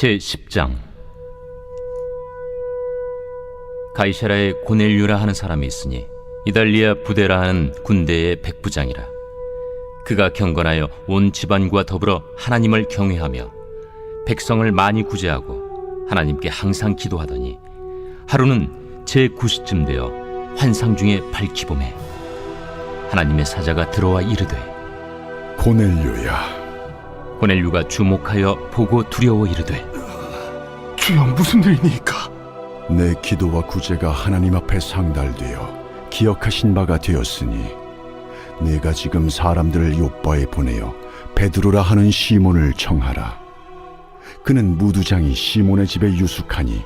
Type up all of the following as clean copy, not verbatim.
제10장. 가이사라에 고넬료라 하는 사람이 있으니 이달리아 부대라 하는 군대의 백부장이라. 그가 경건하여 온 집안과 더불어 하나님을 경외하며 백성을 많이 구제하고 하나님께 항상 기도하더니 하루는 제9시쯤 되어 환상 중에 밝히봄에 하나님의 사자가 들어와 이르되, 고넬료야. 고넬료가 주목하여 보고 두려워 이르되, 주여, 무슨 일이니까? 내 기도와 구제가 하나님 앞에 상달되어 기억하신 바가 되었으니 내가 지금 사람들을 요빠에 보내어 베드로라 하는 시몬을 청하라. 그는 무두장이 시몬의 집에 유숙하니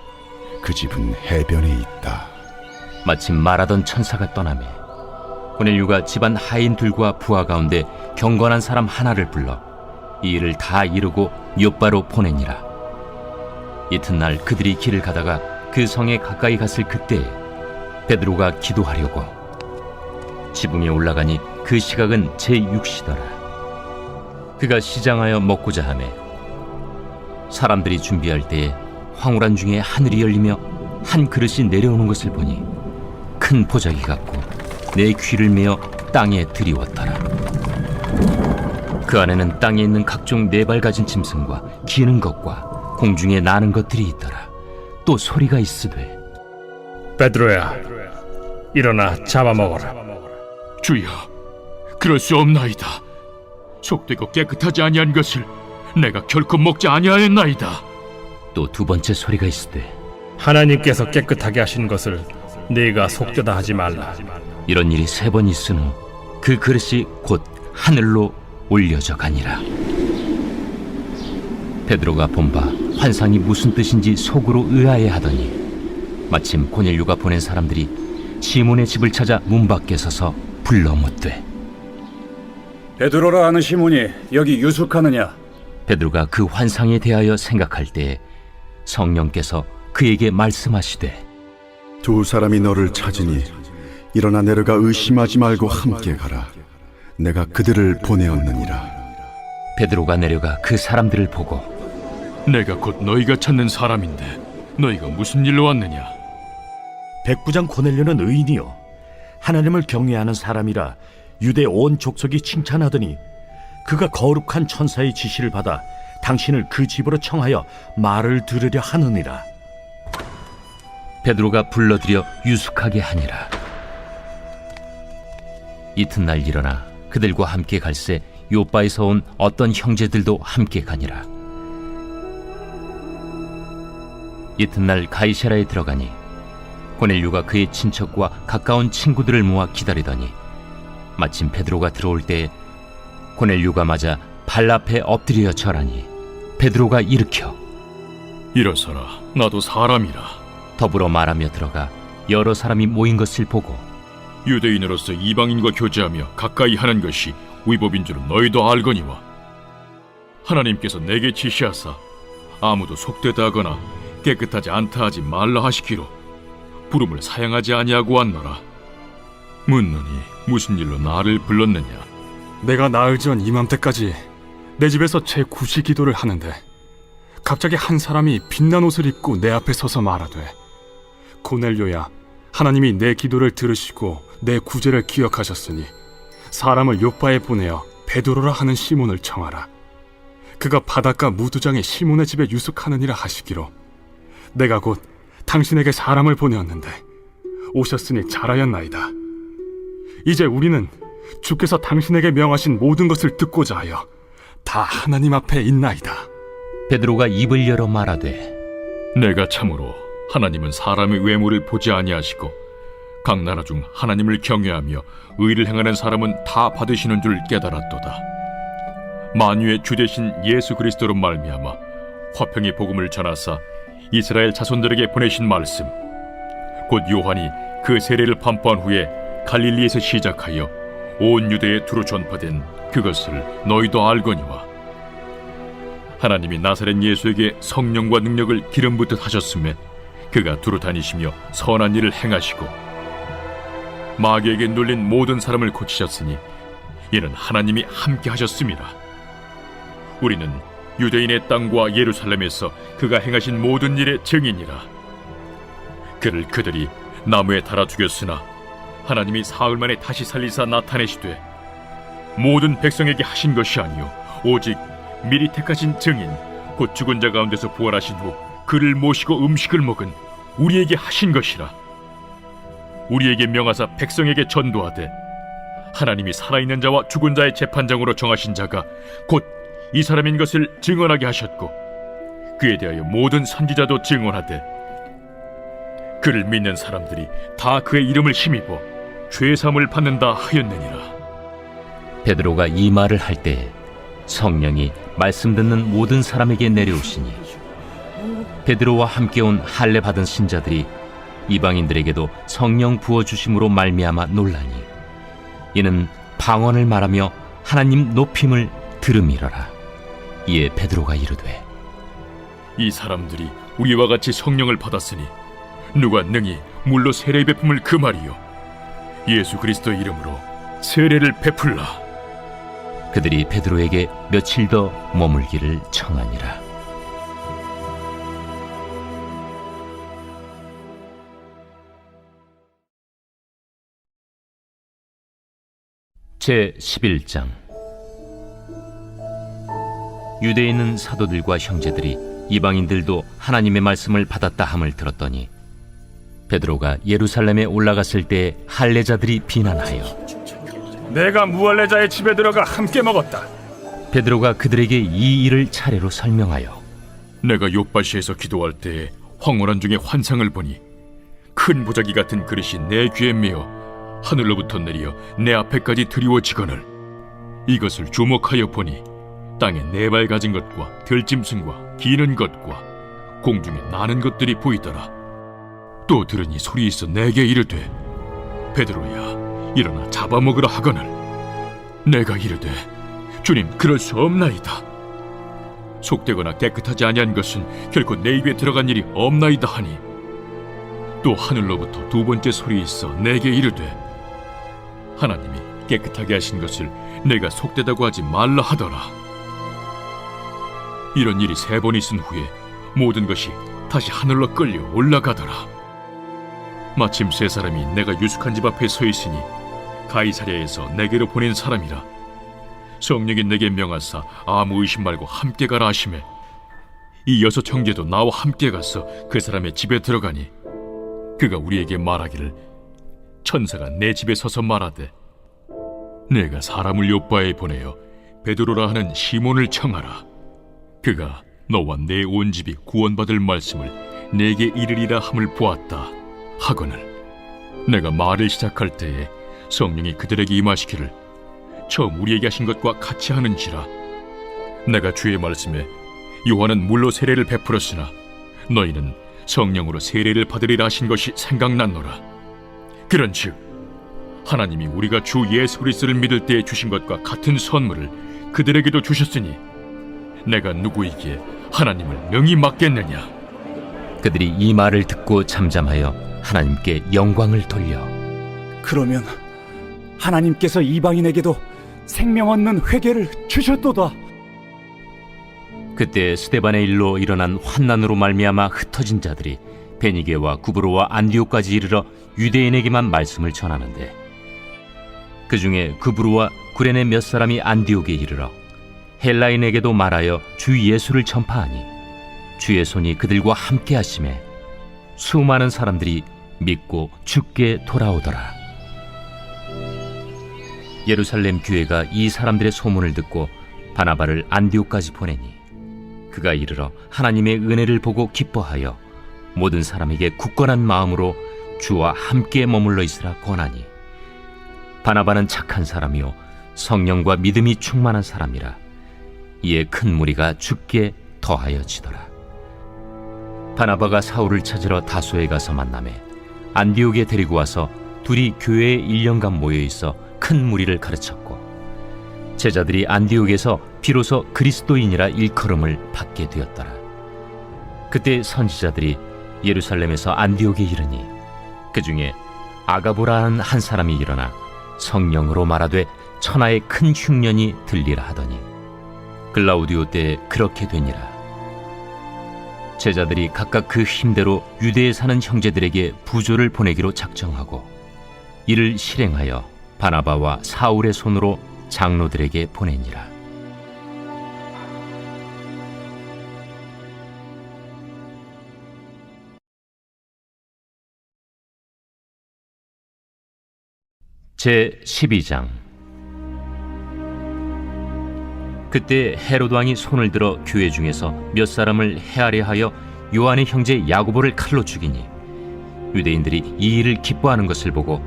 그 집은 해변에 있다. 마침 말하던 천사가 떠나매 고넬료가 집안 하인들과 부하 가운데 경건한 사람 하나를 불러 이 일을 다 이루고 요빠로 보내니라. 이튿날 그들이 길을 가다가 그 성에 가까이 갔을 그때에 베드로가 기도하려고 지붕에 올라가니 그 시각은 제6시더라. 그가 시장하여 먹고자 하매 사람들이 준비할 때에 황홀한 중에 하늘이 열리며 한 그릇이 내려오는 것을 보니 큰 보자기 같고 내 귀를 메어 땅에 들이웠더라. 그 안에는 땅에 있는 각종 네 발 가진 짐승과 기는 것과 공중에 나는 것들이 있더라. 또 소리가 있으되, 베드로야, 일어나 잡아먹어라. 주여, 그럴 수 없나이다. 속되고 깨끗하지 아니한 것을 내가 결코 먹지 아니하였나이다. 또 두 번째 소리가 있으되, 하나님께서 깨끗하게 하신 것을 네가 속되다 하지 말라. 이런 일이 3번 있은 후 그 그릇이 곧 하늘로 올려져 가니라. 베드로가 본바 환상이 무슨 뜻인지 속으로 의아해하더니 마침 고넬료가 보낸 사람들이 시몬의 집을 찾아 문 밖에 서서 불러 묻되, 베드로라 하는 시몬이 여기 유숙하느냐? 베드로가 그 환상에 대하여 생각할 때에 성령께서 그에게 말씀하시되, 두 사람이 너를 찾으니 일어나 내려가 의심하지 말고 함께 가라. 내가 그들을 보내었느니라. 베드로가 내려가 그 사람들을 보고, 내가 곧 너희가 찾는 사람인데 너희가 무슨 일로 왔느냐? 백부장 고넬료는 의인이요 하나님을 경외하는 사람이라 유대 온 족속이 칭찬하더니 그가 거룩한 천사의 지시를 받아 당신을 그 집으로 청하여 말을 들으려 하느니라. 베드로가 불러들여 유숙하게 하니라. 이튿날 일어나 그들과 함께 갈새 요빠에서 온 어떤 형제들도 함께 가니라. 이튿날 가이사라에 들어가니 고넬료가 그의 친척과 가까운 친구들을 모아 기다리더니 마침 베드로가 들어올 때에 고넬료가 맞아 발 앞에 엎드려 절하니 베드로가 일으켜 일어서라, 나도 사람이라. 더불어 말하며 들어가 여러 사람이 모인 것을 보고, 유대인으로서 이방인과 교제하며 가까이 하는 것이 위법인 줄은 너희도 알거니와 하나님께서 내게 지시하사 아무도 속되다 하거나 깨끗하지 않다 하지 말라 하시기로 부름을 사양하지 아니하고 왔노라. 묻노니 무슨 일로 나를 불렀느냐? 내가 나흘 전 이맘때까지 내 집에서 제9시 기도를 하는데 갑자기 한 사람이 빛난 옷을 입고 내 앞에 서서 말하되, 고넬료야, 하나님이 내 기도를 들으시고 내 구제를 기억하셨으니 사람을 요빠에 보내어 베드로라 하는 시몬을 청하라. 그가 바닷가 무두장에 시몬의 집에 유숙하느니라 하시기로 내가 곧 당신에게 사람을 보내었는데 오셨으니 잘하였나이다. 이제 우리는 주께서 당신에게 명하신 모든 것을 듣고자 하여 다 하나님 앞에 있나이다. 베드로가 입을 열어 말하되, 내가 참으로 하나님은 사람의 외모를 보지 아니하시고 각 나라 중 하나님을 경외하며 의를 행하는 사람은 다 받으시는 줄 깨달았도다. 만유의 주 되신 예수 그리스도로 말미암아 화평의 복음을 전하사 이스라엘 자손들에게 보내신 말씀, 곧 요한이 그 세례를 반포한 후에 갈릴리에서 시작하여 온 유대에 두루 전파된 그것을 너희도 알거니와 하나님이 나사렛 예수에게 성령과 능력을 기름 붓듯 하셨음에 그가 두루 다니시며 선한 일을 행하시고 마귀에게 눌린 모든 사람을 고치셨으니 이는 하나님이 함께 하셨습니다. 우리는 유대인의 땅과 예루살렘에서 그가 행하신 모든 일의 증인이라. 그를 그들이 나무에 달아 죽였으나 하나님이 사흘 만에 다시 살리사 나타내시되 모든 백성에게 하신 것이 아니요 오직 미리 택하신 증인 곧 죽은 자 가운데서 부활하신 후 그를 모시고 음식을 먹은 우리에게 하신 것이라. 우리에게 명하사 백성에게 전도하되 하나님이 살아있는 자와 죽은 자의 재판장으로 정하신 자가 곧 이 사람인 것을 증언하게 하셨고 그에 대하여 모든 선지자도 증언하되 그를 믿는 사람들이 다 그의 이름을 힘입어 죄사함을 받는다 하였느니라. 베드로가 이 말을 할 때에 성령이 말씀 듣는 모든 사람에게 내려오시니 베드로와 함께 온 할례 받은 신자들이 이방인들에게도 성령 부어주심으로 말미암아 놀라니 이는 방언을 말하며 하나님 높임을 들음이러라. 이에 베드로가 이르되 이 사람들이 우리와 같이 성령을 받았으니 누가 능히 물로 세례 베품을 금하리요 예수 그리스도의 이름으로 세례를 베풀라. 그들이 베드로에게 며칠 더 머물기를 청하니라. 제 11장. 유대에 있는 사도들과 형제들이 이방인들도 하나님의 말씀을 받았다 함을 들었더니 베드로가 예루살렘에 올라갔을 때 할례자들이 비난하여 내가 무할례자의 집에 들어가 함께 먹었다. 베드로가 그들에게 이 일을 차례로 설명하여 내가 욥바시에서 기도할 때에 황홀한 중에 환상을 보니 큰 보자기 같은 그릇이 내 귀에 메어 하늘로부터 내려 내 앞에까지 드리워지거늘 이것을 주목하여 보니 땅에 네 발 가진 것과 들짐승과 기는 것과 공중에 나는 것들이 보이더라. 또 들으니 소리 있어 내게 이르되 베드로야 일어나 잡아먹으라 하거늘 내가 이르되 주님 그럴 수 없나이다. 속되거나 깨끗하지 아니한 것은 결코 내 입에 들어간 일이 없나이다 하니 또 하늘로부터 두 번째 소리 있어 내게 이르되 하나님이 깨끗하게 하신 것을 내가 속되다고 하지 말라 하더라. 이런 일이 3번 있은 후에 모든 것이 다시 하늘로 끌려 올라가더라. 마침 3사람이 내가 유숙한 집 앞에 서 있으니 가이사랴에서 내게로 보낸 사람이라. 성령이 내게 명하사 아무 의심 말고 함께 가라 하시매 이 6 형제도 나와 함께 가서 그 사람의 집에 들어가니 그가 우리에게 말하기를 천사가 내 집에 서서 말하되 내가 사람을 요빠에 보내어 베드로라 하는 시몬을 청하라. 그가 너와 내 온 집이 구원받을 말씀을 내게 이르리라 함을 보았다 하거늘 내가 말을 시작할 때에 성령이 그들에게 임하시기를 처음 우리에게 하신 것과 같이 하는지라. 내가 주의 말씀에 요한은 물로 세례를 베풀었으나 너희는 성령으로 세례를 받으리라 하신 것이 생각났노라. 그런즉 하나님이 우리가 주 예수 그리스도를 믿을 때에 주신 것과 같은 선물을 그들에게도 주셨으니 내가 누구이기에 하나님을 명히 맡겠느냐. 그들이 이 말을 듣고 잠잠하여 하나님께 영광을 돌려 그러면 하나님께서 이방인에게도 생명 얻는 회개를 주셨도다. 그때 스데반의 일로 일어난 환난으로 말미암아 흩어진 자들이 베니게와 구브로와 안디옥까지 이르러 유대인에게만 말씀을 전하는데 그 중에 구브로와 구레네 몇 사람이 안디옥에 이르러 헬라인에게도 말하여 주 예수를 전파하니 주의 손이 그들과 함께 하심에 수많은 사람들이 믿고 주께 돌아오더라. 예루살렘 교회가 이 사람들의 소문을 듣고 바나바를 안디옥까지 보내니 그가 이르러 하나님의 은혜를 보고 기뻐하여 모든 사람에게 굳건한 마음으로 주와 함께 머물러 있으라 권하니 바나바는 착한 사람이요 성령과 믿음이 충만한 사람이라. 이에 큰 무리가 주께 더하여지더라. 바나바가 사울을 찾으러 다소에 가서 만나매 안디옥에 데리고 와서 둘이 교회에 1년간 모여 있어 큰 무리를 가르쳤고 제자들이 안디옥에서 비로소 그리스도인이라 일컬음을 받게 되었더라. 그때 선지자들이 예루살렘에서 안디옥에 이르니 그 중에 아가보라는 한 사람이 일어나 성령으로 말하되 천하의 큰 흉년이 들리라 하더니 글라우디오 때에 그렇게 되니라. 제자들이 각각 그 힘대로 유대에 사는 형제들에게 부조를 보내기로 작정하고 이를 실행하여 바나바와 사울의 손으로 장로들에게 보내니라. 제 12장. 그때 헤롯 왕이 손을 들어 교회 중에서 몇 사람을 해하려 하여 요한의 형제 야고보를 칼로 죽이니 유대인들이 이 일을 기뻐하는 것을 보고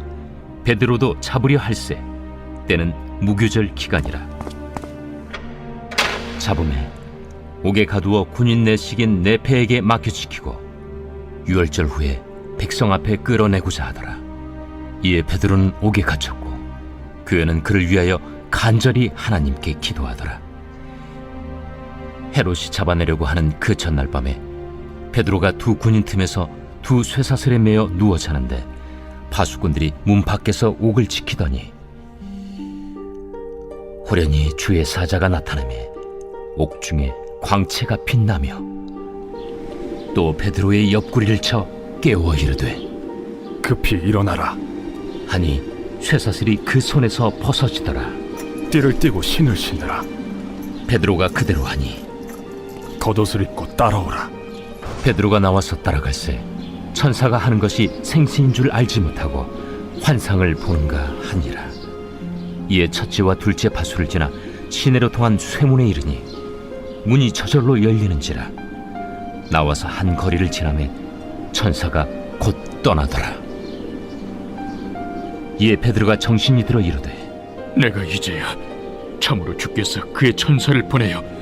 베드로도 잡으려 할세. 때는 무교절 기간이라. 잡음에 옥에 가두어 군인 내식인 네페에게 맡겨지키고 유월절 후에 백성 앞에 끌어내고자 하더라. 이에 베드로는 옥에 갇혔고 교회는 그를 위하여 간절히 하나님께 기도하더라. 헤롯이 잡아내려고 하는 그 전날 밤에 베드로가 두 군인 틈에서 두 쇠사슬에 매어 누워 자는데 파수꾼들이 문 밖에서 옥을 지키더니 호련히 주의 사자가 나타나매 옥중에 광채가 빛나며 또 베드로의 옆구리를 쳐 깨워 이르되 급히 일어나라. 하니 쇠사슬이 그 손에서 벗어지더라. 띠를 띠고 신을 신으라. 베드로가 그대로 하니 겉옷을 입고 따라오라. 베드로가 나와서 따라갈새 천사가 하는 것이 생시인 줄 알지 못하고 환상을 보는가 하니라. 이에 첫째와 둘째 파수를 지나 시내로 통한 쇠문에 이르니 문이 저절로 열리는지라. 나와서 한 거리를 지나매 천사가 곧 떠나더라. 이에 베드로가 정신이 들어 이르되 내가 이제야 참으로 주께서 그의 천사를 보내어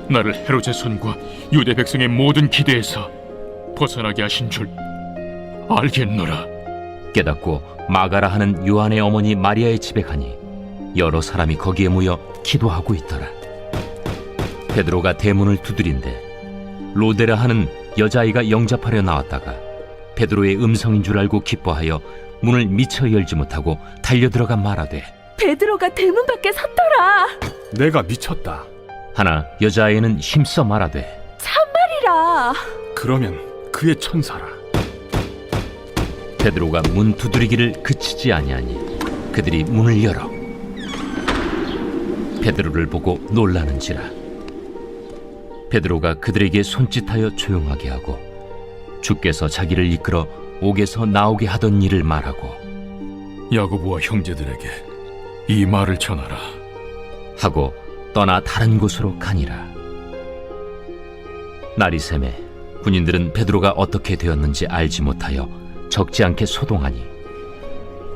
나를 헤롯의 손과 유대 백성의 모든 기대에서 벗어나게 하신 줄 알겠노라. 깨닫고 마가라 하는 요한의 어머니 마리아의 집에 가니 여러 사람이 거기에 모여 기도하고 있더라. 베드로가 대문을 두드린데 로데라 하는 여자아이가 영접하려 나왔다가 베드로의 음성인 줄 알고 기뻐하여 문을 미처 열지 못하고 달려들어가 말하되 베드로가 대문 밖에 섰더라. 내가 미쳤다. 하나 여자아이는 힘써 말하되 참말이라. 그러면 그의 천사라. 베드로가 문 두드리기를 그치지 아니하니 그들이 문을 열어 베드로를 보고 놀라는지라. 베드로가 그들에게 손짓하여 조용하게 하고 주께서 자기를 이끌어 옥에서 나오게 하던 일을 말하고 야고보와 형제들에게 이 말을 전하라. 하고 떠나 다른 곳으로 가니라. 날이 새매 군인들은 베드로가 어떻게 되었는지 알지 못하여 적지 않게 소동하니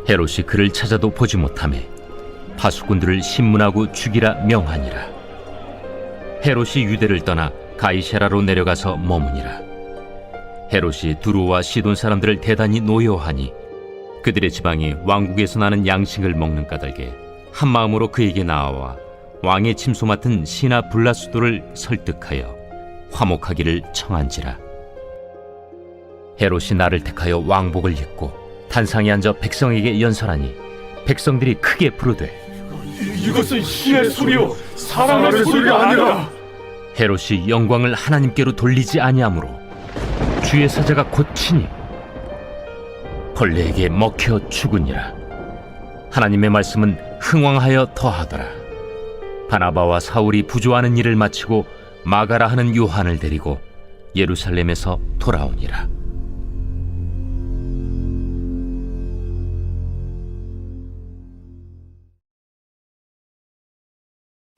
헤롯이 그를 찾아도 보지 못하매 파수꾼들을 신문하고 죽이라 명하니라. 헤롯이 유대를 떠나 가이사라로 내려가서 머무니라. 헤롯이 두로와 시돈 사람들을 대단히 노여하니 그들의 지방이 왕국에서 나는 양식을 먹는 까닭에 한 마음으로 그에게 나아와 왕의 침소 맡은 시나 블라수도를 설득하여 화목하기를 청한지라. 헤롯이 나를 택하여 왕복을 입고 단상에 앉아 백성에게 연설하니 백성들이 크게 부르되 이것은 신의 소리요 사람의 소리가 아니라. 헤롯이 영광을 하나님께로 돌리지 아니하므로 주의 사자가 고치니 벌레에게 먹혀 죽으니라. 하나님의 말씀은 흥왕하여 더하더라. 바나바와 사울이 부조하는 일을 마치고 마가라 하는 요한을 데리고 예루살렘에서 돌아오니라.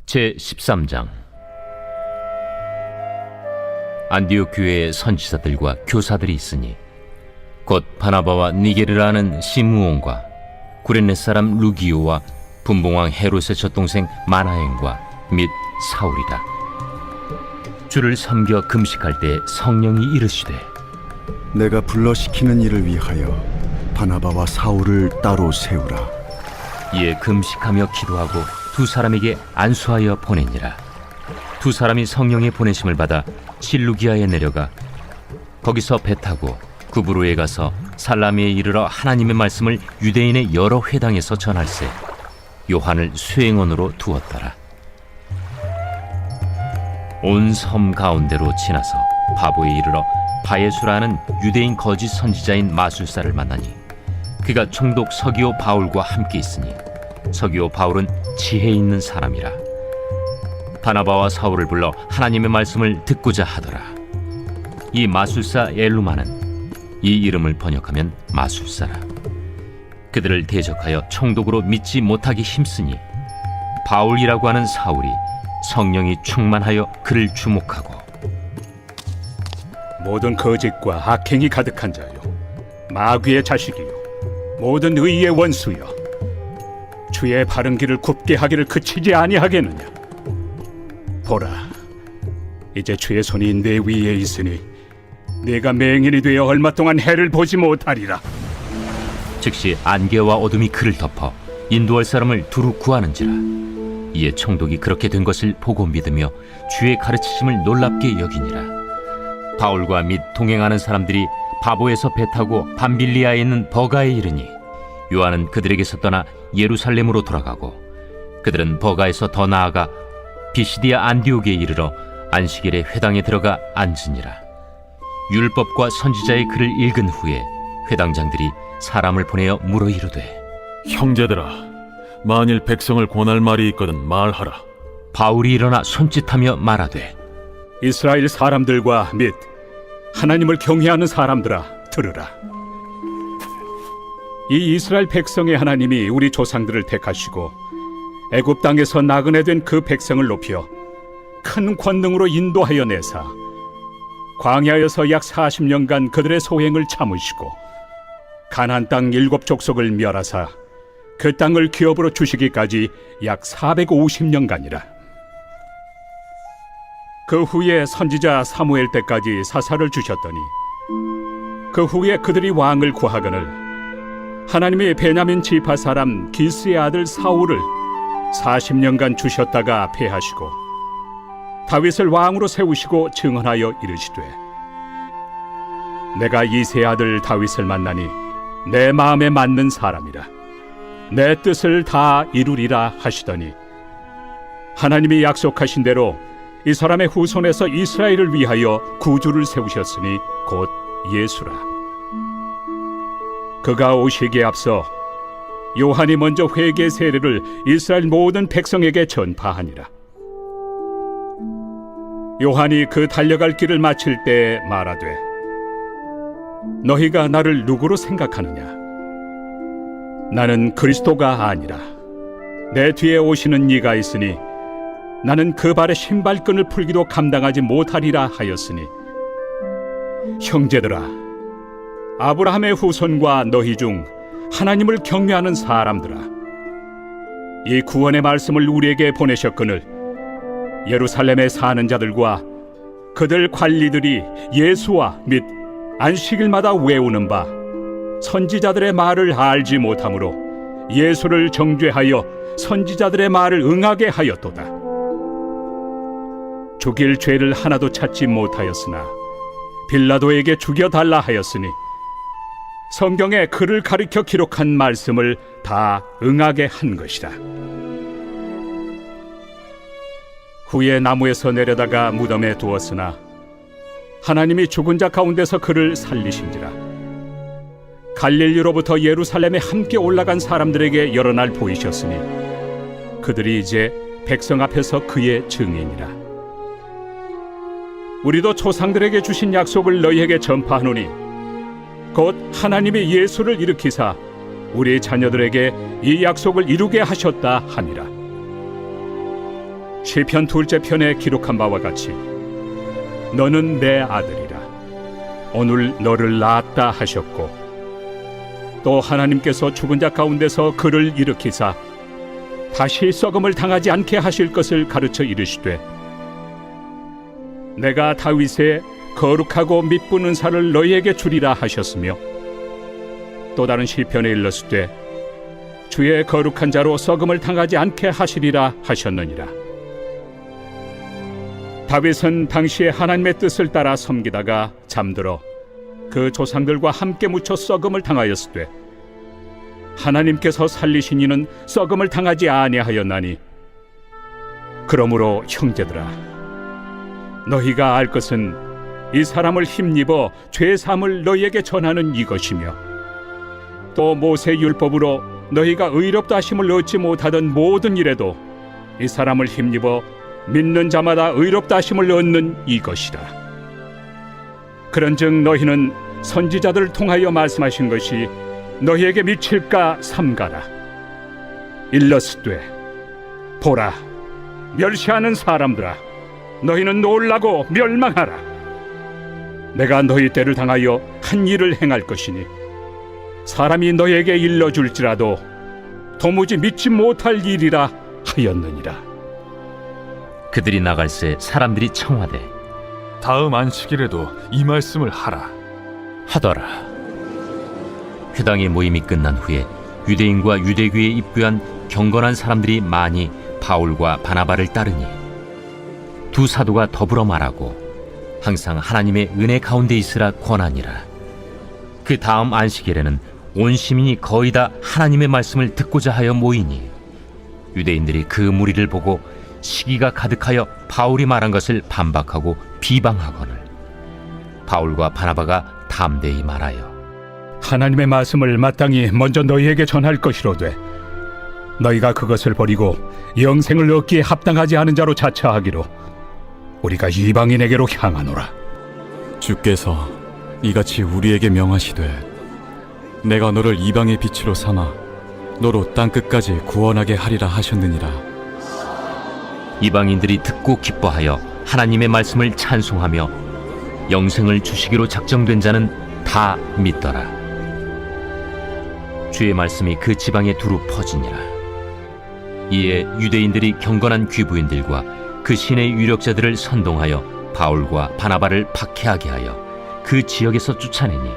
제 13장. 안디옥 교회에 선지자들과 교사들이 있으니 곧 바나바와 니게르라 하는 시므온과 구레네 사람 루기오와 분봉왕 헤롯의 젖동생 마나엔과 및 사울이라. 주를 섬겨 금식할 때 성령이 이르시되 내가 불러시키는 일을 위하여 바나바와 사울을 따로 세우라. 이에 금식하며 기도하고 두 사람에게 안수하여 보내니라. 두 사람이 성령의 보내심을 받아 실루기아에 내려가 거기서 배 타고 구브로에 가서 살라미에 이르러 하나님의 말씀을 유대인의 여러 회당에서 전할세 요한을 수행원으로 두었더라. 온 섬 가운데로 지나서 바보에 이르러 바예수라는 유대인 거짓 선지자인 마술사를 만나니 그가 총독 서기오 바울과 함께 있으니 서기오 바울은 지혜 있는 사람이라. 바나바와 사울을 불러 하나님의 말씀을 듣고자 하더라. 이 마술사 엘루마는 이 이름을 번역하면 마술사라. 그들을 대적하여 총독으로 믿지 못하기 힘쓰니 바울이라고 하는 사울이 성령이 충만하여 그를 주목하고 모든 거짓과 악행이 가득한 자요, 마귀의 자식이요, 모든 의의 원수여, 주의 바른 길을 굽게 하기를 그치지 아니하겠느냐. 보라, 이제 주의 손이 내 위에 있으니 네가 맹인이 되어 얼마 동안 해를 보지 못하리라. 즉시 안개와 어둠이 그를 덮어 인도할 사람을 두루 구하는지라. 이에 총독이 그렇게 된 것을 보고 믿으며 주의 가르치심을 놀랍게 여기니라. 바울과 및 동행하는 사람들이 바보에서 배 타고 밤빌리아에 있는 버가에 이르니 요한은 그들에게서 떠나 예루살렘으로 돌아가고 그들은 버가에서 더 나아가 비시디아 안디옥에 이르러 안식일에 회당에 들어가 앉으니라. 율법과 선지자의 글을 읽은 후에 회당장들이 사람을 보내어 물어 이르되, 형제들아, 만일 백성을 권할 말이 있거든 말하라. 바울이 일어나 손짓하며 말하되, 이스라엘 사람들과 및 하나님을 경외하는 사람들아, 들으라. 이 이스라엘 백성의 하나님이 우리 조상들을 택하시고 애굽 땅에서 나그네 된 그 백성을 높여 큰 권능으로 인도하여 내사 광야에서 약 40년간 그들의 소행을 참으시고 가나안 땅 7족속을 멸하사 그 땅을 기업으로 주시기까지 약 450년간이라. 그 후에 선지자 사무엘 때까지 사사를 주셨더니 그 후에 그들이 왕을 구하거늘 하나님이 베냐민 지파 사람 기스의 아들 사울을 40년간 주셨다가 패하시고 다윗을 왕으로 세우시고 증언하여 이르시되, 내가 이새의 아들 다윗을 만나니 내 마음에 맞는 사람이라, 내 뜻을 다 이루리라 하시더니 하나님이 약속하신 대로 이 사람의 후손에서 이스라엘을 위하여 구주를 세우셨으니 곧 예수라. 그가 오시기에 앞서 요한이 먼저 회개 세례를 이스라엘 모든 백성에게 전파하니라. 요한이 그 달려갈 길을 마칠 때 말하되, 너희가 나를 누구로 생각하느냐? 나는 그리스도가 아니라 내 뒤에 오시는 이가 있으니 나는 그 발의 신발끈을 풀기도 감당하지 못하리라 하였으니, 형제들아, 아브라함의 후손과 너희 중 하나님을 경외하는 사람들아, 이 구원의 말씀을 우리에게 보내셨거늘 예루살렘에 사는 자들과 그들 관리들이 예수와 및 안식일마다 외우는 바 선지자들의 말을 알지 못하므로 예수를 정죄하여 선지자들의 말을 응하게 하였도다. 죽일 죄를 하나도 찾지 못하였으나 빌라도에게 죽여달라 하였으니 성경에 그를 가리켜 기록한 말씀을 다 응하게 한 것이다. 후에 나무에서 내려다가 무덤에 두었으나 하나님이 죽은 자 가운데서 그를 살리신지라. 갈릴리로부터 예루살렘에 함께 올라간 사람들에게 여러 날 보이셨으니 그들이 이제 백성 앞에서 그의 증인이라. 우리도 조상들에게 주신 약속을 너희에게 전파하노니 곧 하나님이 예수를 일으키사 우리 자녀들에게 이 약속을 이루게 하셨다 함이라. 시편 2째 편에 기록한 바와 같이 너는 내 아들이라, 오늘 너를 낳았다 하셨고, 또 하나님께서 죽은 자 가운데서 그를 일으키사 다시 썩음을 당하지 않게 하실 것을 가르쳐 이르시되, 내가 다윗의 거룩하고 미쁜 은사를 너희에게 주리라 하셨으며, 또 다른 시편에 일렀으되 주의 거룩한 자로 썩음을 당하지 않게 하시리라 하셨느니라. 다윗은 당시에 하나님의 뜻을 따라 섬기다가 잠들어 그 조상들과 함께 묻혀 썩음을 당하였으되 하나님께서 살리신 이는 썩음을 당하지 아니하였나니, 그러므로 형제들아, 너희가 알 것은 이 사람을 힘입어 죄 사함을 너희에게 전하는 이것이며 또 모세 율법으로 너희가 의롭다 하심을 얻지 못하던 모든 일에도 이 사람을 힘입어 믿는 자마다 의롭다 하심을 얻는 이것이라. 그런즉 너희는 선지자들을 통하여 말씀하신 것이 너희에게 미칠까 삼가라. 일러스되 보라, 멸시하는 사람들아, 너희는 놀라고 멸망하라. 내가 너희 때를 당하여 한 일을 행할 것이니 사람이 너희에게 일러줄지라도 도무지 믿지 못할 일이라 하였느니라. 그들이 나갈새 사람들이 청하되 다음 안식일에도 이 말씀을 하라. 하더라. 회당의 모임이 끝난 후에 유대인과 유대교에 입교한 경건한 사람들이 많이 바울과 바나바를 따르니 두 사도가 더불어 말하고 항상 하나님의 은혜 가운데 있으라 권하니라. 그 다음 안식일에는 온 시민이 거의 다 하나님의 말씀을 듣고자 하여 모이니 유대인들이 그 무리를 보고 시기가 가득하여 바울이 말한 것을 반박하고 비방하거늘 바울과 바나바가 담대히 말하여 하나님의 말씀을 마땅히 먼저 너희에게 전할 것이로되 너희가 그것을 버리고 영생을 얻기에 합당하지 않은 자로 자처하기로 우리가 이방인에게로 향하노라. 주께서 이같이 우리에게 명하시되 내가 너를 이방의 빛으로 삼아 너로 땅끝까지 구원하게 하리라 하셨느니라. 이방인들이 듣고 기뻐하여 하나님의 말씀을 찬송하며 영생을 주시기로 작정된 자는 다 믿더라. 주의 말씀이 그 지방에 두루 퍼지니라. 이에 유대인들이 경건한 귀부인들과 그 신의 유력자들을 선동하여 바울과 바나바를 박해하게 하여 그 지역에서 쫓아내니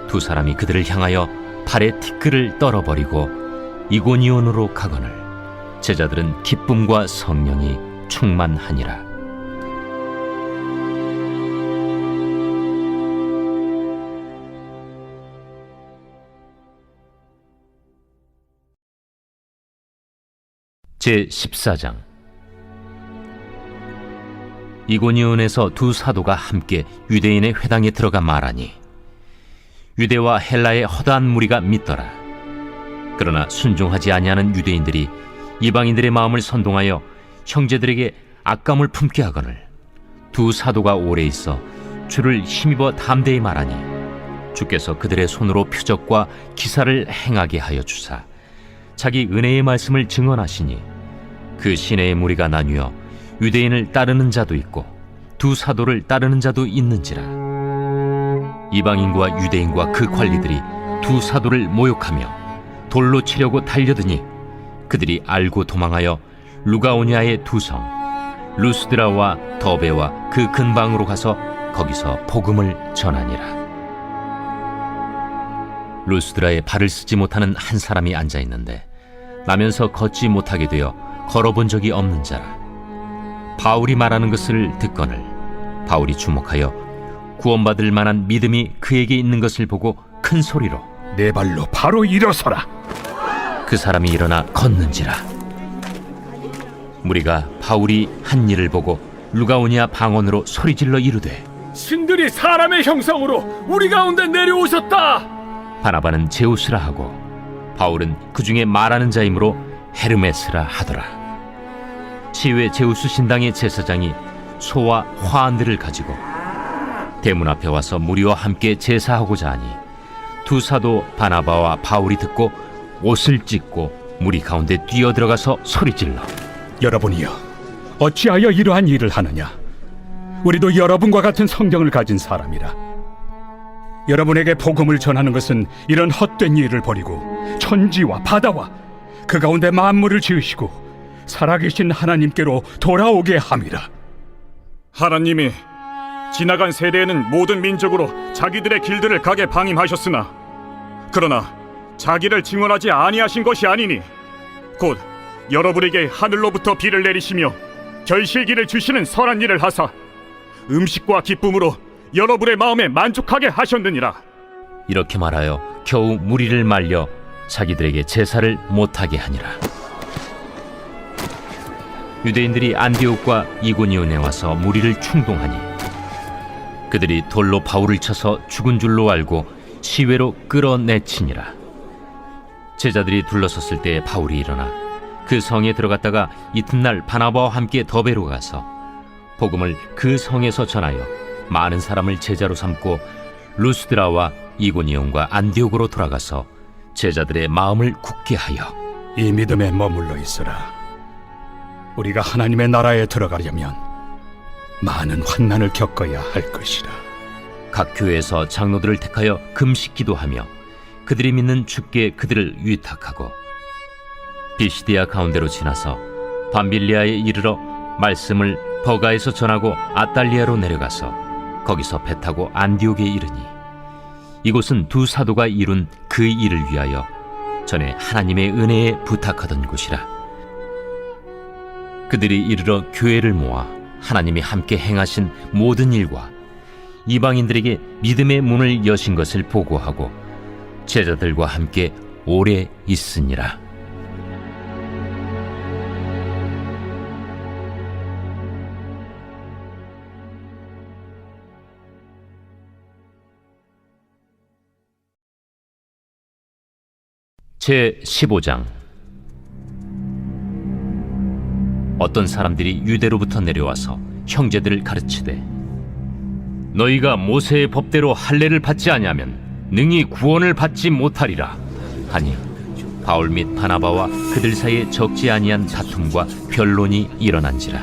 두 사람이 그들을 향하여 발에 티끌을 떨어버리고 이고니온으로 가거늘 제자들은 기쁨과 성령이 충만하니라. 제14장. 이고니온에서 두 사도가 함께 유대인의 회당에 들어가 말하니 유대와 헬라의 허다한 무리가 믿더라. 그러나 순종하지 아니하는 유대인들이 이방인들의 마음을 선동하여 형제들에게 악감을 품게 하거늘 두 사도가 오래 있어 주를 힘입어 담대히 말하니 주께서 그들의 손으로 표적과 기사를 행하게 하여 주사 자기 은혜의 말씀을 증언하시니 그 시내의 무리가 나뉘어 유대인을 따르는 자도 있고 두 사도를 따르는 자도 있는지라. 이방인과 유대인과 그 관리들이 두 사도를 모욕하며 돌로 치려고 달려드니 그들이 알고 도망하여 루가오니아의 두 성 루스드라와 더베와 그 근방으로 가서 거기서 복음을 전하니라. 루스드라에 발을 쓰지 못하는 한 사람이 앉아 있는데 나면서 걷지 못하게 되어 걸어본 적이 없는 자라. 바울이 말하는 것을 듣거늘 바울이 주목하여 구원받을 만한 믿음이 그에게 있는 것을 보고 큰 소리로 내 발로 바로 일어서라. 그 사람이 일어나 걷는지라. 무리가 바울이 한 일을 보고 루가오니아 방언으로 소리질러 이르되 신들이 사람의 형상으로 우리 가운데 내려오셨다. 바나바는 제우스라 하고 바울은 그 중에 말하는 자이므로 헤르메스라 하더라. 치유의 제우스 신당의 제사장이 소와 화환들을 가지고 대문 앞에 와서 무리와 함께 제사하고자 하니 두 사도 바나바와 바울이 듣고 옷을 찢고 무리 가운데 뛰어들어가서 소리질러 여러분이여, 어찌하여 이러한 일을 하느냐? 우리도 여러분과 같은 성경을 가진 사람이라. 여러분에게 복음을 전하는 것은 이런 헛된 일을 버리고 천지와 바다와 그 가운데 만물을 지으시고 살아계신 하나님께로 돌아오게 함이라. 하나님이 지나간 세대에는 모든 민족으로 자기들의 길들을 가게 방임하셨으나 그러나 자기를 증언하지 아니하신 것이 아니니 곧 여러분에게 하늘로부터 비를 내리시며 결실기를 주시는 선한 일을 하사 음식과 기쁨으로 여러분의 마음에 만족하게 하셨느니라. 이렇게 말하여 겨우 무리를 말려 자기들에게 제사를 못하게 하니라. 유대인들이 안디옥과 이고니온에 와서 무리를 충동하니 그들이 돌로 바울을 쳐서 죽은 줄로 알고 시외로 끌어내치니라. 제자들이 둘러섰을 때 바울이 일어나 그 성에 들어갔다가 이튿날 바나바와 함께 더베로 가서 복음을 그 성에서 전하여 많은 사람을 제자로 삼고 루스드라와 이고니온과 안디옥으로 돌아가서 제자들의 마음을 굳게 하여 이 믿음에 머물러 있으라. 우리가 하나님의 나라에 들어가려면 많은 환난을 겪어야 할 것이라. 각 교회에서 장로들을 택하여 금식 기도하며 그들이 믿는 주께 그들을 위탁하고 비시디아 가운데로 지나서 밤빌리아에 이르러 말씀을 버가에서 전하고 아달리아로 내려가서 거기서 배 타고 안디옥에 이르니 이곳은 두 사도가 이룬 그 일을 위하여 전에 하나님의 은혜에 부탁하던 곳이라. 그들이 이르러 교회를 모아 하나님이 함께 행하신 모든 일과 이방인들에게 믿음의 문을 여신 것을 보고하고 제자들과 함께 오래 있으니라. 제 15장. 어떤 사람들이 유대로부터 내려와서 형제들을 가르치되 너희가 모세의 법대로 할례를 받지 아니하면 능히 구원을 받지 못하리라 하니 바울 및 바나바와 그들 사이에 적지 아니한 다툼과 변론이 일어난지라.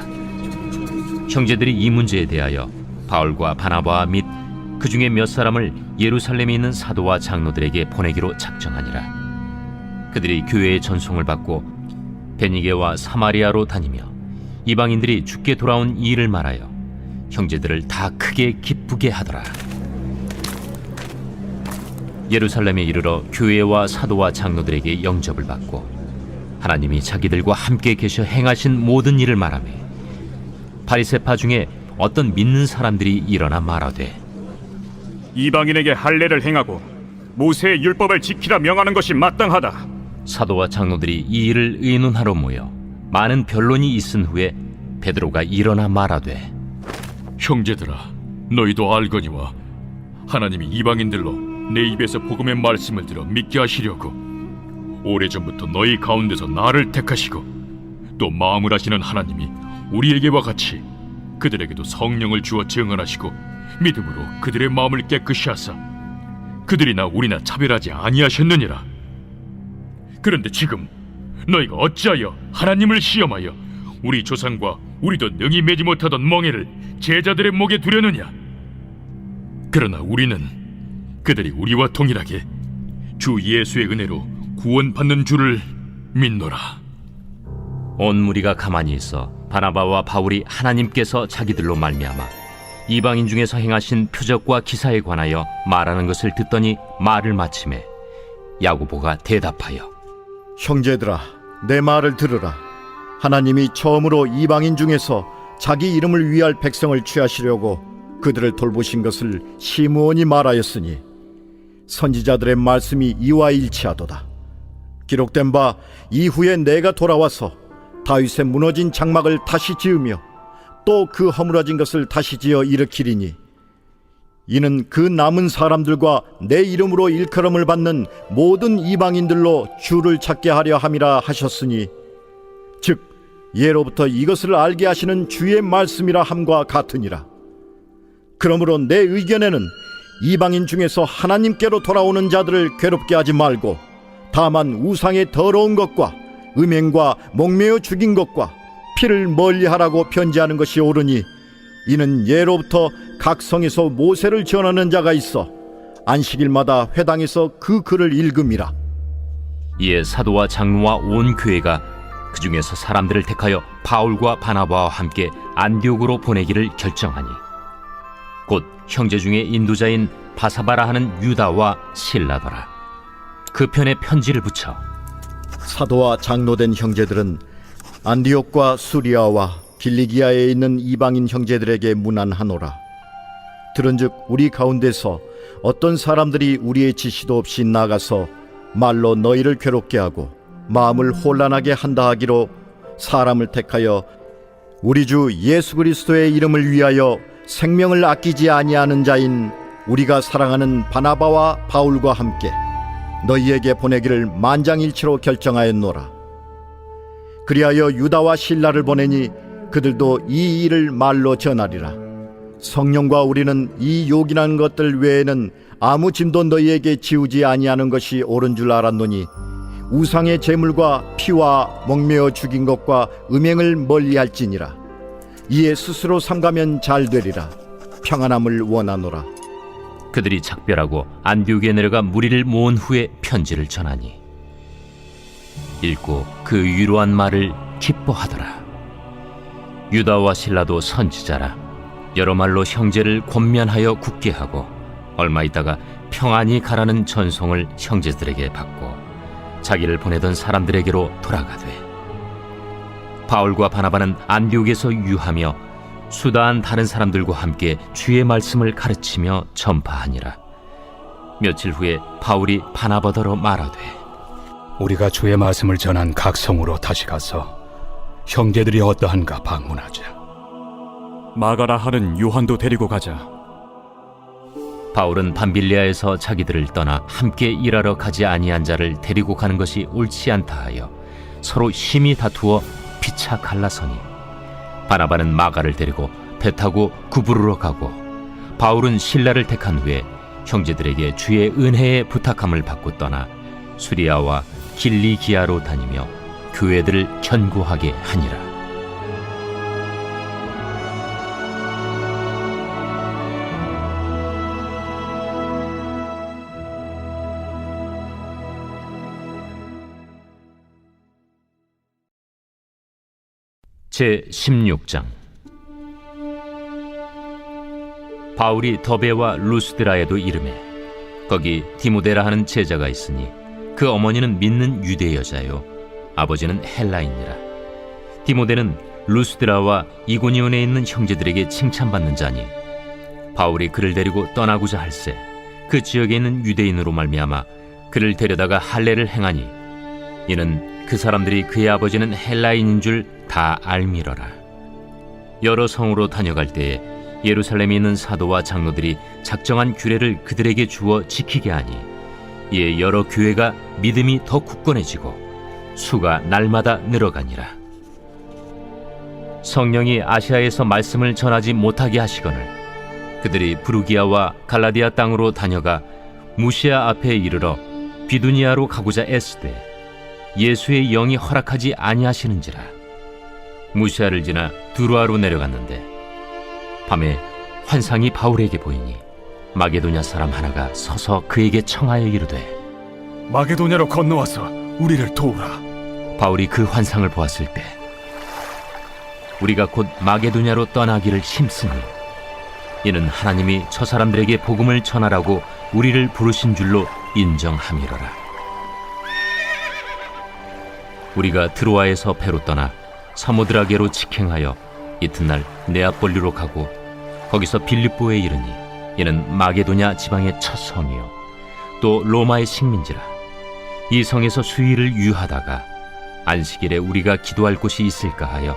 형제들이 이 문제에 대하여 바울과 바나바와 및 그 중에 몇 사람을 예루살렘에 있는 사도와 장로들에게 보내기로 작정하니라. 그들이 교회의 전송을 받고 베니게와 사마리아로 다니며 이방인들이 주께 돌아온 이 일을 말하여 형제들을 다 크게 기쁘게 하더라. 예루살렘에 이르러 교회와 사도와 장로들에게 영접을 받고 하나님이 자기들과 함께 계셔 행하신 모든 일을 말하며 바리새파 중에 어떤 믿는 사람들이 일어나 말하되 이방인에게 할례를 행하고 모세의 율법을 지키라 명하는 것이 마땅하다. 사도와 장로들이 이 일을 의논하러 모여 많은 변론이 있은 후에 베드로가 일어나 말하되 형제들아, 너희도 알거니와 하나님이 이방인들로 내 입에서 복음의 말씀을 들어 믿게 하시려고 오래전부터 너희 가운데서 나를 택하시고 또 마음을 하시는 하나님이 우리에게와 같이 그들에게도 성령을 주어 증언하시고 믿음으로 그들의 마음을 깨끗이 하사 그들이나 우리나 차별하지 아니하셨느니라. 그런데 지금 너희가 어찌하여 하나님을 시험하여 우리 조상과 우리도 능히 매지 못하던 멍에를 제자들의 목에 두려느냐? 그러나 우리는 그들이 우리와 동일하게 주 예수의 은혜로 구원받는 줄을 믿노라. 온 무리가 가만히 있어 바나바와 바울이 하나님께서 자기들로 말미암아 이방인 중에서 행하신 표적과 기사에 관하여 말하는 것을 듣더니 말을 마치매 야고보가 대답하여 형제들아, 내 말을 들으라. 하나님이 처음으로 이방인 중에서 자기 이름을 위할 백성을 취하시려고 그들을 돌보신 것을 시므온이 말하였으니 선지자들의 말씀이 이와 일치하도다. 기록된 바 이후에 내가 돌아와서 다윗의 무너진 장막을 다시 지으며 또 그 허물어진 것을 다시 지어 일으키리니 이는 그 남은 사람들과 내 이름으로 일컬음을 받는 모든 이방인들로 주를 찾게 하려 함이라 하셨으니 즉 예로부터 이것을 알게 하시는 주의 말씀이라 함과 같으니라. 그러므로 내 의견에는 이방인 중에서 하나님께로 돌아오는 자들을 괴롭게 하지 말고 다만 우상의 더러운 것과 음행과 목매어 죽인 것과 피를 멀리하라고 편지하는 것이 옳으니 이는 예로부터 각 성에서 모세를 전하는 자가 있어 안식일마다 회당에서 그 글을 읽음이라. 이에 사도와 장로와 온 교회가 그 중에서 사람들을 택하여 바울과 바나바와 함께 안디옥으로 보내기를 결정하니 곧 형제 중에 인도자인 바사바라 하는 유다와 실라더라. 그 편에 편지를 붙여 사도와 장로된 형제들은 안디옥과 수리아와 길리기아에 있는 이방인 형제들에게 문안하노라. 들은즉 우리 가운데서 어떤 사람들이 우리의 지시도 없이 나가서 말로 너희를 괴롭게 하고 마음을 혼란하게 한다 하기로 사람을 택하여 우리 주 예수 그리스도의 이름을 위하여 생명을 아끼지 아니하는 자인 우리가 사랑하는 바나바와 바울과 함께 너희에게 보내기를 만장일치로 결정하였노라. 그리하여 유다와 실라를 보내니 그들도 이 일을 말로 전하리라. 성령과 우리는 이 요긴한 것들 외에는 아무 짐도 너희에게 지우지 아니하는 것이 옳은 줄 알았노니 우상의 제물과 피와 목매어 죽인 것과 음행을 멀리할지니라. 이에 스스로 삼가면 잘 되리라. 평안함을 원하노라. 그들이 작별하고 안디옥에 내려가 무리를 모은 후에 편지를 전하니 읽고 그 위로한 말을 기뻐하더라. 유다와 실라도 선지자라 여러 말로 형제를 권면하여 굳게 하고 얼마 있다가 평안히 가라는 전송을 형제들에게 받고 자기를 보내던 사람들에게로 돌아가되 바울과 바나바는 안디옥에서 유하며 수다한 다른 사람들과 함께 주의 말씀을 가르치며 전파하니라. 며칠 후에 바울이 바나바더러 말하되 우리가 주의 말씀을 전한 각 성으로 다시 가서 형제들이 어떠한가 방문하자. 마가라 하는 요한도 데리고 가자. 바울은 밤빌리아에서 자기들을 떠나 함께 일하러 가지 아니한 자를 데리고 가는 것이 옳지 않다 하여 서로 심히 다투어 피차 갈라서니 바나바는 마가를 데리고 배 타고 구부르러 가고 바울은 실라를 택한 후에 형제들에게 주의 은혜에 부탁함을 받고 떠나 수리아와 길리기아로 다니며 교회들을 견고하게 하니라. 제 16장. 바울이 더베와 루스드라에도 이르매 거기 디모데라 하는 제자가 있으니 그 어머니는 믿는 유대 여자요 아버지는 헬라인이라. 디모데는 루스드라와 이고니온에 있는 형제들에게 칭찬받는 자니 바울이 그를 데리고 떠나고자 할세 그 지역에 있는 유대인으로 말미암아 그를 데려다가 할례를 행하니 이는 그 사람들이 그의 아버지는 헬라인인 줄 다 알미러라. 여러 성으로 다녀갈 때에 예루살렘에 있는 사도와 장로들이 작정한 규례를 그들에게 주어 지키게 하니 이에 여러 교회가 믿음이 더 굳건해지고 수가 날마다 늘어가니라. 성령이 아시아에서 말씀을 전하지 못하게 하시거늘 그들이 부르기아와 갈라디아 땅으로 다녀가 무시아 앞에 이르러 비두니아로 가고자 애쓰되 예수의 영이 허락하지 아니하시는지라. 무시아를 지나 두루아로 내려갔는데 밤에 환상이 바울에게 보이니 마게도냐 사람 하나가 서서 그에게 청하여 이르되 마게도냐로 건너와서 우리를 도우라. 바울이 그 환상을 보았을 때 우리가 곧 마게도냐로 떠나기를 힘쓰니 이는 하나님이 저 사람들에게 복음을 전하라고 우리를 부르신 줄로 인정함이로라. 우리가 드로아에서 배로 떠나 사모드라게로 직행하여 이튿날 네아폴리로 가고 거기서 빌립보에 이르니 이는 마게도냐 지방의 첫 성이요 또 로마의 식민지라. 이 성에서 수일을 유하다가 안식일에 우리가 기도할 곳이 있을까 하여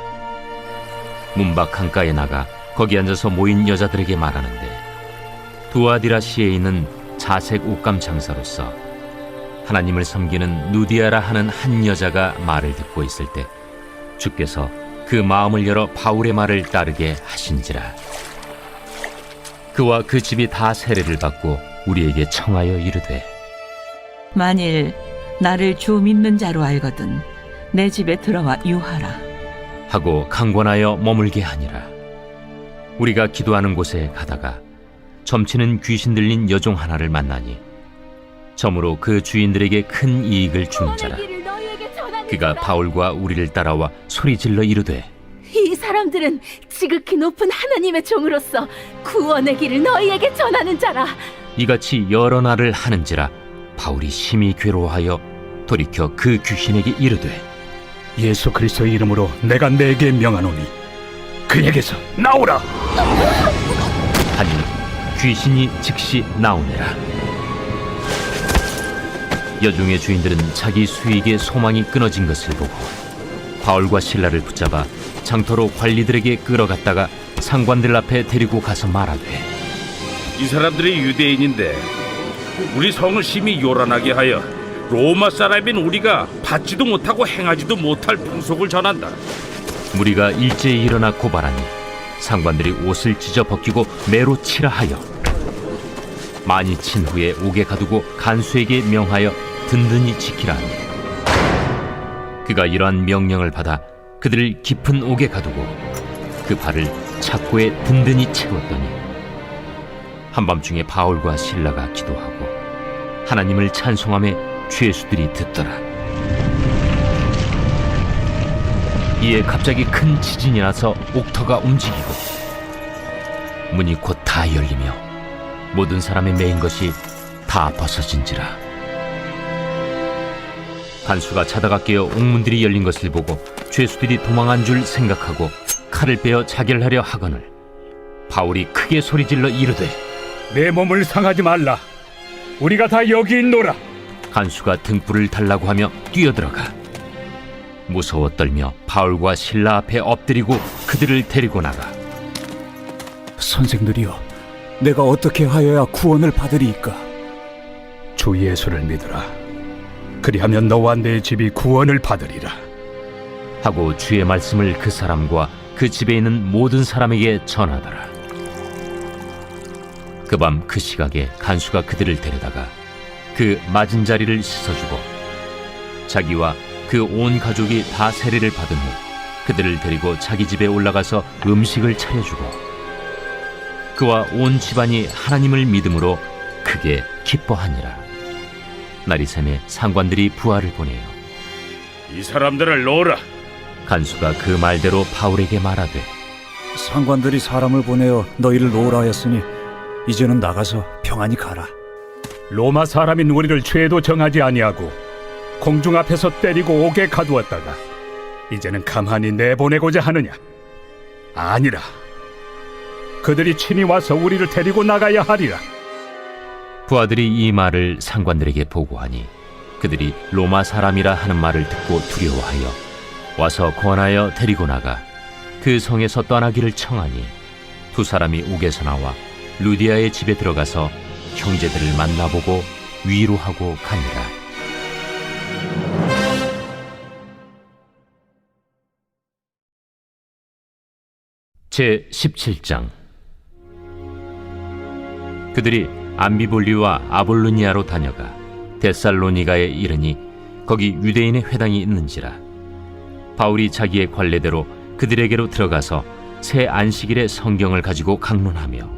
문밖 강가에 나가 거기 앉아서 모인 여자들에게 말하는데 두아디라시에 있는 자색 옷감 장사로서 하나님을 섬기는 누디아라 하는 한 여자가 말을 듣고 있을 때 주께서 그 마음을 열어 바울의 말을 따르게 하신지라. 그와 그 집이 다 세례를 받고 우리에게 청하여 이르되 만일 나를 주 믿는 자로 알거든 내 집에 들어와 유하라 하고 강권하여 머물게 하니라. 우리가 기도하는 곳에 가다가 점치는 귀신 들린 여종 하나를 만나니 점으로 그 주인들에게 큰 이익을 주는 자라. 그가 바울과 우리를 따라와 소리질러 이르되 이 사람들은 지극히 높은 하나님의 종으로서 구원의 길을 너희에게 전하는 자라. 이같이 여러 날을 하는지라 바울이 심히 괴로워하여 돌이켜 그 귀신에게 이르되 예수 그리스도의 이름으로 내가 내게 명하노니 그에게서 나오라. 하니 귀신이 즉시 나오니라. 여종의 주인들은 자기 수익의 소망이 끊어진 것을 보고 바울과 실라를 붙잡아 장터로 관리들에게 끌어갔다가 상관들 앞에 데리고 가서 말하되, 이 사람들이 유대인인데 우리 성을 심히 요란하게 하여 로마 사람인 우리가 받지도 못하고 행하지도 못할 풍속을 전한다. 무리가 일제히 일어나 고발하니 상관들이 옷을 찢어 벗기고 매로 치라 하여 많이 친 후에 옥에 가두고 간수에게 명하여 든든히 지키라 하니, 그가 이러한 명령을 받아 그들을 깊은 옥에 가두고 그 발을 착고에 든든히 채웠더니 한밤중에 바울과 실라가 기도하고 하나님을 찬송하며 죄수들이 듣더라. 이에 갑자기 큰 지진이 나서 옥터가 움직이고 문이 곧 다 열리며 모든 사람의 메인 것이 다 벗어진지라. 간수가 자다가 깨어 옥문들이 열린 것을 보고 죄수들이 도망한 줄 생각하고 칼을 빼어 자결하려 하거늘 바울이 크게 소리질러 이르되, 내 몸을 상하지 말라. 우리가 다 여기 있노라. 간수가 등불을 달라고 하며 뛰어들어가 무서워 떨며 바울과 실라 앞에 엎드리고 그들을 데리고 나가. 선생들이여, 내가 어떻게 하여야 구원을 받으리이까? 주 예수를 믿으라. 그리하면 너와 내 집이 구원을 받으리라. 하고 주의 말씀을 그 사람과 그 집에 있는 모든 사람에게 전하더라. 그 밤 그 시각에 간수가 그들을 데려다가 그 맞은 자리를 씻어주고 자기와 그 온 가족이 다 세례를 받은 후 그들을 데리고 자기 집에 올라가서 음식을 차려주고 그와 온 집안이 하나님을 믿음으로 크게 기뻐하니라. 날이 새매 상관들이 부하를 보내요. 이 사람들을 놓으라. 간수가 그 말대로 바울에게 말하되, 상관들이 사람을 보내어 너희를 놓으라 하였으니 이제는 나가서 평안히 가라. 로마 사람인 우리를 죄도 정하지 아니하고 공중 앞에서 때리고 옥에 가두었다가 이제는 가만히 내보내고자 하느냐? 아니라. 그들이 친히 와서 우리를 데리고 나가야 하리라. 부하들이 이 말을 상관들에게 보고하니 그들이 로마 사람이라 하는 말을 듣고 두려워하여 와서 권하여 데리고 나가 그 성에서 떠나기를 청하니 두 사람이 옥에서 나와 루디아의 집에 들어가서 형제들을 만나보고 위로하고 가니라. 제 17장. 그들이 암비볼리와 아볼로니아로 다녀가 데살로니가에 이르니 거기 유대인의 회당이 있는지라. 바울이 자기의 관례대로 그들에게로 들어가서 새 안식일에 성경을 가지고 강론하며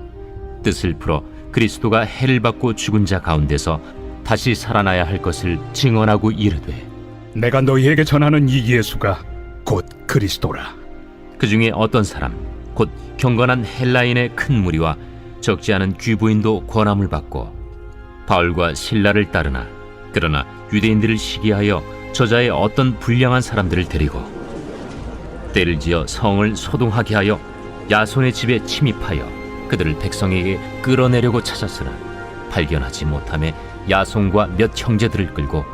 뜻을 풀어 그리스도가 해를 받고 죽은 자 가운데서 다시 살아나야 할 것을 증언하고 이르되, 내가 너희에게 전하는 이 예수가 곧 그리스도라. 그 중에 어떤 사람 곧 경건한 헬라인의 큰 무리와 적지 않은 귀부인도 권함을 받고 바울과 실라를 따르나, 그러나 유대인들을 시기하여 저자의 어떤 불량한 사람들을 데리고 때를 지어 성을 소동하게 하여 야손의 집에 침입하여 그들을 백성에게 끌어내려고 찾았으나 발견하지 못하며 야손과 몇 형제들을 끌고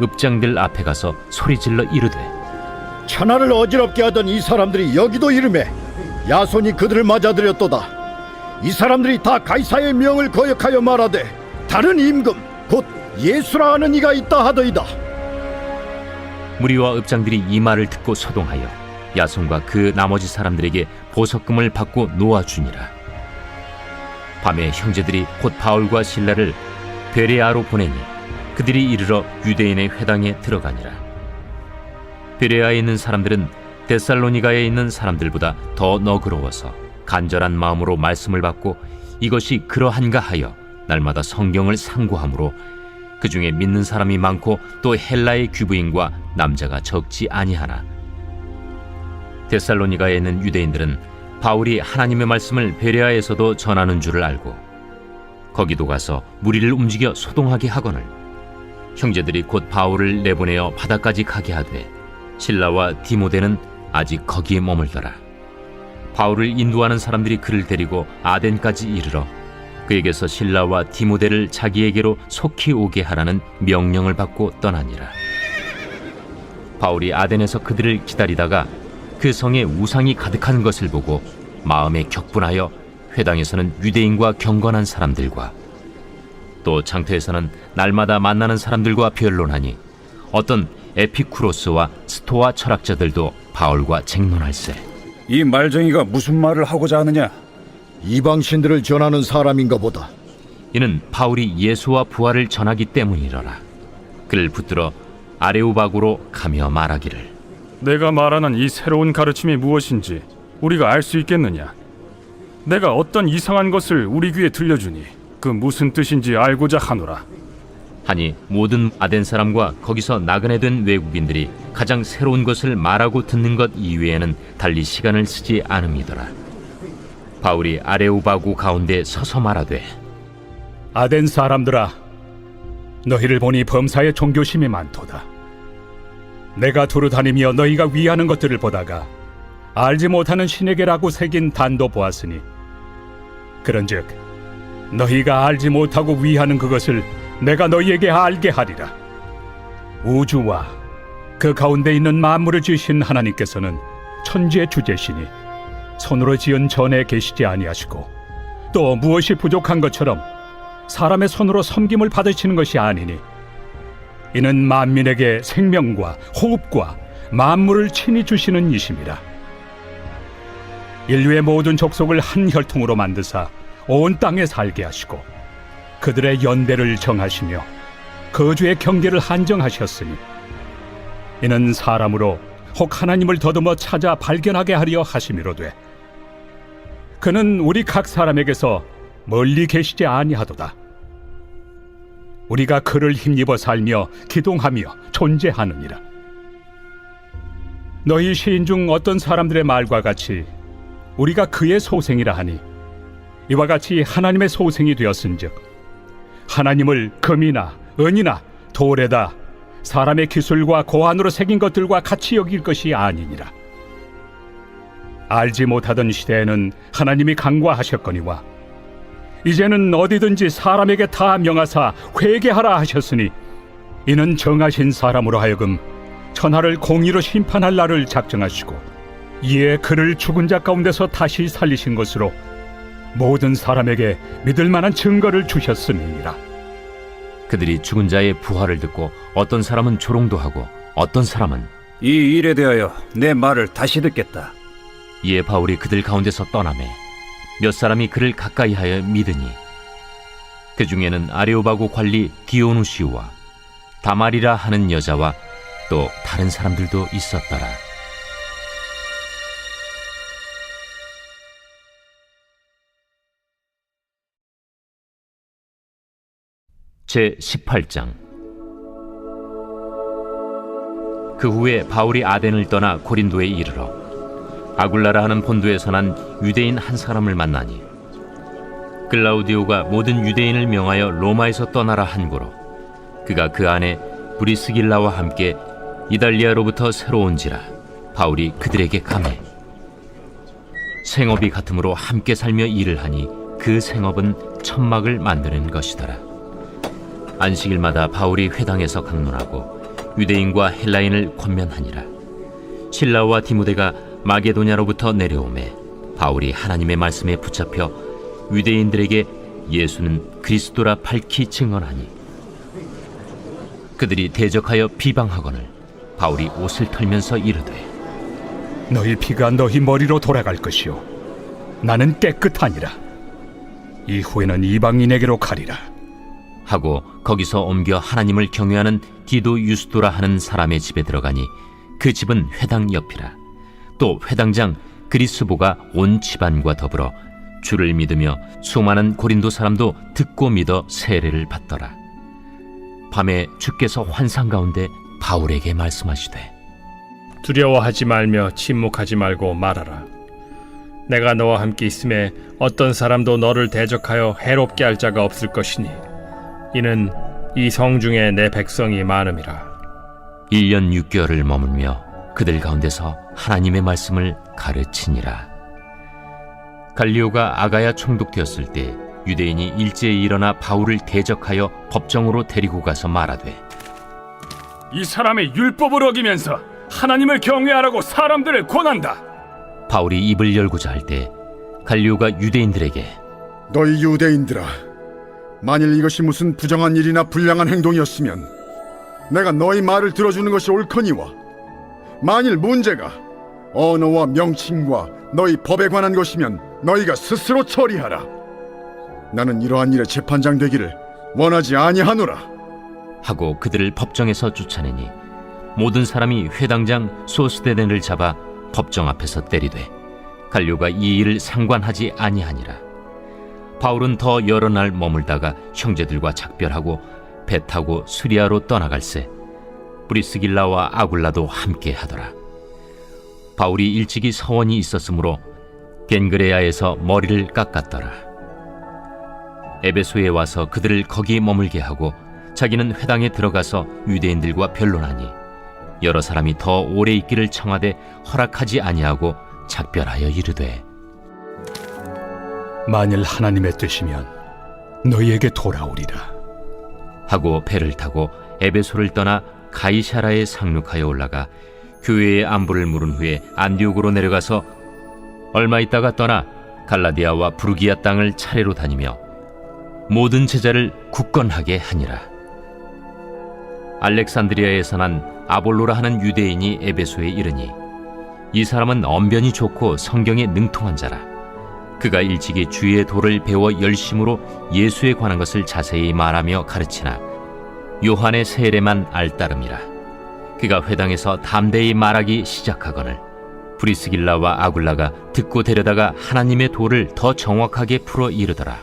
읍장들 앞에 가서 소리질러 이르되, 천하를 어지럽게 하던 이 사람들이 여기도 이르매 야손이 그들을 맞아들였도다. 이 사람들이 다 가이사의 명을 거역하여 말하되 다른 임금 곧 예수라 하는 이가 있다 하더이다. 무리와 읍장들이 이 말을 듣고 소동하여 야손과 그 나머지 사람들에게 보석금을 받고 놓아주니라. 밤에 형제들이 곧 바울과 실라를 베레아로 보내니 그들이 이르러 유대인의 회당에 들어가니라. 베레아에 있는 사람들은 데살로니가에 있는 사람들보다 더 너그러워서 간절한 마음으로 말씀을 받고 이것이 그러한가 하여 날마다 성경을 상고하므로 그 중에 믿는 사람이 많고 또 헬라의 귀부인과 남자가 적지 아니하나, 데살로니가에 있는 유대인들은 바울이 하나님의 말씀을 베레아에서도 전하는 줄을 알고 거기도 가서 무리를 움직여 소동하게 하거늘 형제들이 곧 바울을 내보내어 바다까지 가게 하되 실라와 디모데는 아직 거기에 머물더라. 바울을 인도하는 사람들이 그를 데리고 아덴까지 이르러 그에게서 실라와 디모데를 자기에게로 속히 오게 하라는 명령을 받고 떠나니라. 바울이 아덴에서 그들을 기다리다가 그 성에 우상이 가득한 것을 보고 마음에 격분하여 회당에서는 유대인과 경건한 사람들과 또 장터에서는 날마다 만나는 사람들과 변론하니 어떤 에피쿠로스와 스토아 철학자들도 바울과 쟁론할세. 이 말쟁이가 무슨 말을 하고자 하느냐? 이방신들을 전하는 사람인가 보다. 이는 바울이 예수와 부활을 전하기 때문이러라. 그를 붙들어 아레오바구로 가며 말하기를 내가 말하는 이 새로운 가르침이 무엇인지 우리가 알 수 있겠느냐? 내가 어떤 이상한 것을 우리 귀에 들려주니 그 무슨 뜻인지 알고자 하노라. 하니 모든 아덴 사람과 거기서 나그네 된 외국인들이 가장 새로운 것을 말하고 듣는 것 이외에는 달리 시간을 쓰지 않음이더라. 바울이 아레오바구 가운데 서서 말하되 아덴 사람들아, 너희를 보니 범사에 종교심이 많도다. 내가 두루 다니며 너희가 위하는 것들을 보다가 알지 못하는 신에게라고 새긴 단도 보았으니 그런즉 너희가 알지 못하고 위하는 그것을 내가 너희에게 알게 하리라. 우주와 그 가운데 있는 만물을 지으신 하나님께서는 천지의 주제시니 손으로 지은 전에 계시지 아니하시고 또 무엇이 부족한 것처럼 사람의 손으로 섬김을 받으시는 것이 아니니 이는 만민에게 생명과 호흡과 만물을 친히 주시는 이심이라. 인류의 모든 족속을 한 혈통으로 만드사 온 땅에 살게 하시고 그들의 연대를 정하시며 거주의 경계를 한정하셨으니 이는 사람으로 혹 하나님을 더듬어 찾아 발견하게 하려 하심이로되 그는 우리 각 사람에게서 멀리 계시지 아니하도다. 우리가 그를 힘입어 살며 기동하며 존재하느니라. 너희 시인 중 어떤 사람들의 말과 같이 우리가 그의 소생이라 하니 이와 같이 하나님의 소생이 되었은즉 하나님을 금이나 은이나 돌에다 사람의 기술과 고안으로 새긴 것들과 같이 여길 것이 아니니라. 알지 못하던 시대에는 하나님이 간과하셨거니와 이제는 어디든지 사람에게 다 명하사 회개하라 하셨으니 이는 정하신 사람으로 하여금 천하를 공의로 심판할 날을 작정하시고 이에 그를 죽은 자 가운데서 다시 살리신 것으로 모든 사람에게 믿을 만한 증거를 주셨음이니라. 그들이 죽은 자의 부활을 듣고 어떤 사람은 조롱도 하고 어떤 사람은 이 일에 대하여 내 말을 다시 듣겠다. 이에 바울이 그들 가운데서 떠나매 몇 사람이 그를 가까이하여 믿으니 그 중에는 아레오바구 관리 디오누시우와 다말이라 하는 여자와 또 다른 사람들도 있었더라. 제 18장. 그 후에 바울이 아덴을 떠나 고린도에 이르러 아굴라라 하는 본도에서 난 유대인 한 사람을 만나니 글라우디오가 모든 유대인을 명하여 로마에서 떠나라 한고로 그가 그 안에 브리스길라와 함께 이달리아로부터 새로 온지라 바울이 그들에게 감해 생업이 같으므로 함께 살며 일을 하니 그 생업은 천막을 만드는 것이더라. 안식일마다 바울이 회당에서 강론하고 유대인과 헬라인을 권면하니라. 실라와 디모데가 마게도냐로부터 내려오매 바울이 하나님의 말씀에 붙잡혀 유대인들에게 예수는 그리스도라 밝히 증언하니 그들이 대적하여 비방하거늘 바울이 옷을 털면서 이르되 너희 피가 너희 머리로 돌아갈 것이요 나는 깨끗하니라. 이후에는 이방인에게로 가리라 하고 거기서 옮겨 하나님을 경외하는 디도 유스도라 하는 사람의 집에 들어가니 그 집은 회당 옆이라. 또 회당장 그리스보가 온 집안과 더불어 주를 믿으며 수많은 고린도 사람도 듣고 믿어 세례를 받더라. 밤에 주께서 환상 가운데 바울에게 말씀하시되 두려워하지 말며 침묵하지 말고 말하라. 내가 너와 함께 있음에 어떤 사람도 너를 대적하여 해롭게 할 자가 없을 것이니 이는 이 성중에 내 백성이 많음이라. 1년 6개월을 머물며 그들 가운데서 하나님의 말씀을 가르치니라. 갈리오가 아가야 총독되었을 때 유대인이 일제히 일어나 바울을 대적하여 법정으로 데리고 가서 말하되 이 사람의 율법을 어기면서 하나님을 경외하라고 사람들을 권한다. 바울이 입을 열고자 할 때 갈리오가 유대인들에게 너희 유대인들아, 만일 이것이 무슨 부정한 일이나 불량한 행동이었으면 내가 너희 말을 들어주는 것이 옳거니와, 만일 문제가 언어와 명칭과 너희 법에 관한 것이면 너희가 스스로 처리하라. 나는 이러한 일의 재판장 되기를 원하지 아니하노라. 하고 그들을 법정에서 쫓아내니 모든 사람이 회당장 소스데넨을 잡아 법정 앞에서 때리되 갈리오가 이 일을 상관하지 아니하니라. 바울은 더 여러 날 머물다가 형제들과 작별하고 배 타고 수리아로 떠나갈새 브리스길라와 아굴라도 함께 하더라. 바울이 일찍이 서원이 있었으므로 겐그레아에서 머리를 깎았더라. 에베소에 와서 그들을 거기 머물게 하고 자기는 회당에 들어가서 유대인들과 변론하니 여러 사람이 더 오래 있기를 청하되 허락하지 아니하고 작별하여 이르되 만일 하나님의 뜻이면 너희에게 돌아오리라. 하고 배를 타고 에베소를 떠나 가이사라에 상륙하여 올라가 교회의 안부를 물은 후에 안디옥으로 내려가서 얼마 있다가 떠나 갈라디아와 부르기아 땅을 차례로 다니며 모든 제자를 굳건하게 하니라. 알렉산드리아에서 난 아볼로라 하는 유대인이 에베소에 이르니 이 사람은 언변이 좋고 성경에 능통한 자라. 그가 일찍이 주의 도를 배워 열심으로 예수에 관한 것을 자세히 말하며 가르치나 요한의 세례만 알따름이라. 그가 회당에서 담대히 말하기 시작하거늘 브리스길라와 아굴라가 듣고 데려다가 하나님의 도를 더 정확하게 풀어 이르더라.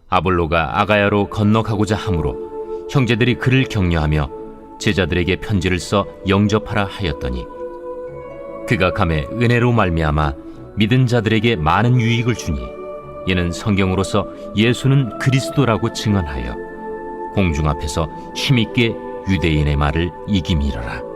아볼로가 아가야로 건너가고자 하므로 형제들이 그를 격려하며 제자들에게 편지를 써 영접하라 하였더니 그가 감에 은혜로 말미암아 믿은 자들에게 많은 유익을 주니 이는 성경으로서 예수는 그리스도라고 증언하여 공중 앞에서 힘있게 유대인의 말을 이김이러라.